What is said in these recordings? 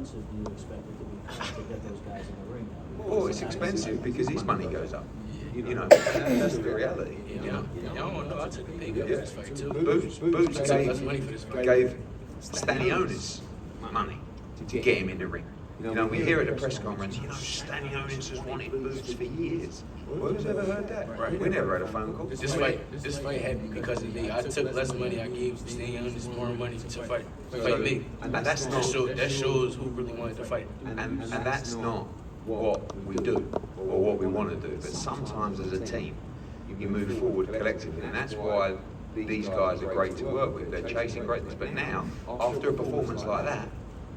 expensive do you expect it to be to get those guys in the ring now? Well, it's expensive because his money goes up. You know, that's the reality. You know, Y'all don't know. I took a pay cut for this fight too. Boots I took less money for this fight. gave Staniones money to get him in the ring. You know, we hear at the press conference, you know, Staniones has wanted Boots for years. Who's ever heard that? Right. We never had a phone call. This fight happened because of me. I took less money. I gave Staniones more money to fight me. And that's not, That shows who really wanted to fight. and that's not what we do or what we want to do. But sometimes as a team, you move forward collectively, and that's why these guys are great to work with. They're chasing greatness. But now, after a performance like that,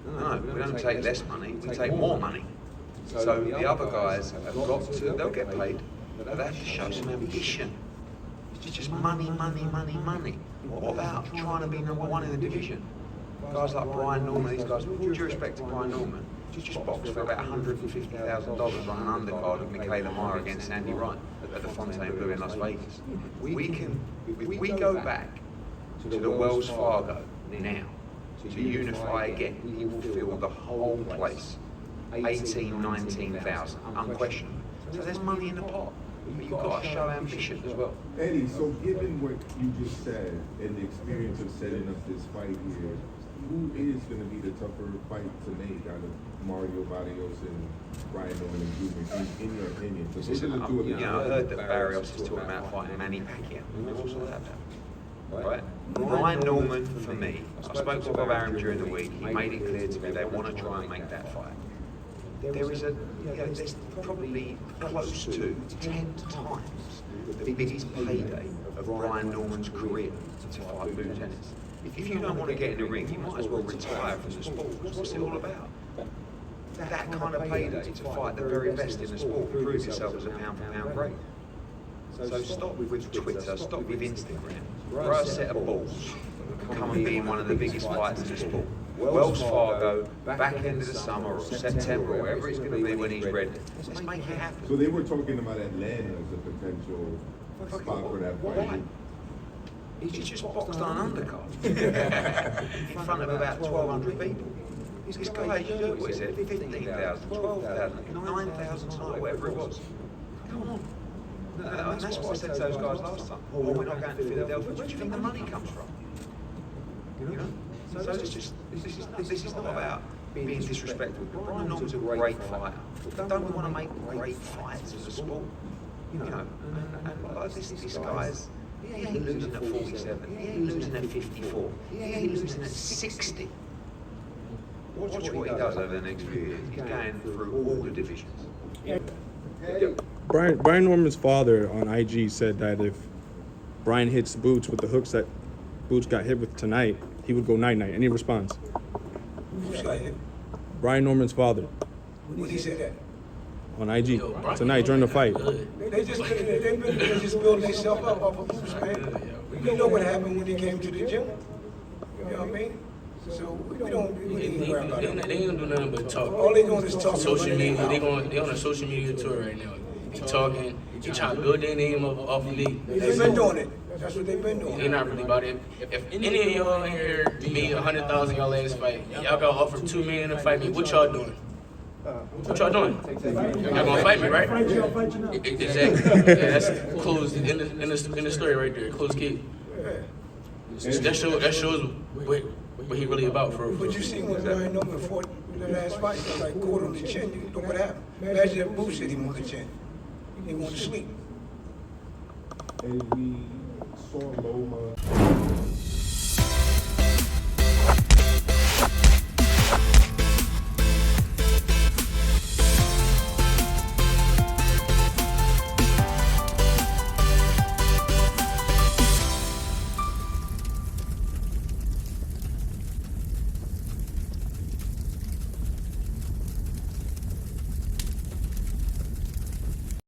no, we don't take less money, we take more money. So the other guys have got to, they'll get paid, but they have to show some ambition. It's just money, money, money, money. What about trying to be number one in the division? Guys like Brian Norman, these guys, with all due respect to Brian Norman, just boxed for about $150,000 on an undercard of Michaela Meyer against Andy Wright at the Fontainebleau in Las Vegas. If we go back to the Wells Fargo now, to unify again, he will fill the whole place. 19,000 unquestionably. So there's money in the pot, but you've got to show ambition as well. Eddie, so given what you just said and the experience of setting up this fight here, who is going to be the tougher fight to make out of Mario Barrios and Brian Norman Jr. In your opinion? So those are the two of them. I heard that Barrios is talking about fighting Manny Pacquiao. What's all that about? Right? Brian Norman, for me, I spoke to Bob Arum during the week. He made it clear to me they want to try and make that fight. There's probably close to 10 times the biggest payday of Brian Norman's career to fight Boots Ennis. If you don't want to get in the ring, you might as well retire from the sport. What's it all about? That kind of payday to fight the very best in the sport, prove yourself as a pound-for-pound great. So stop with Twitter, stop with Instagram, grow a set of balls, come and be in one of the biggest fights in the sport. Wells Fargo, back end of the summer or September, or wherever it's going to be when he's ready. Let's make it happen. So they were talking about Atlanta as a potential spot for that fight. Why? He's just boxed on an undercard in front of about 1,200 people. This guy, what is it, 15,000, 12,000, 9,000 tonight, whatever it was. Come on. And that's what I said to those guys last time. Oh, we're not going to Philadelphia. Where do you think the money comes from? You know? So it's just, this is not about being disrespectful. Brian Norman's a great fighter. Don't we want to make great fights as a sport? You know, and like this guy's, he ain't losing at 47, he ain't losing at 54, he ain't losing at 60. Watch what he does over the next few years. He's going through all the divisions. Brian Norman's father on IG said that if Brian hits Boots with the hooks that Boots got hit with tonight, he would go night-night. Any response? Brian Norman's father. When he said that? On IG tonight during the fight. They just building themselves up off of Boots, man. You know what happened when they came to the gym. You know what I mean? So we don't worry about it. They ain't gonna do nothing but talk. All they doing is talk. Social media. They on a social media tour right now. They talking. They trying to build their name up off of me. They've been doing it. That's what they've been doing. They're not really about it. If any of y'all in here made 100,000 y'all last fight, and y'all got offered $2 million to fight me, what y'all doing? What y'all doing? Y'all gonna fight me, right? Exactly. Yeah, that's closed in the story right there. Closed case. That shows what he really about for. But you see when Brian Norman fought the last fight, he was like caught on the chin. You know what happened? Imagine if Boots hit him on the chin. He wanted to sleep. And we saw Loma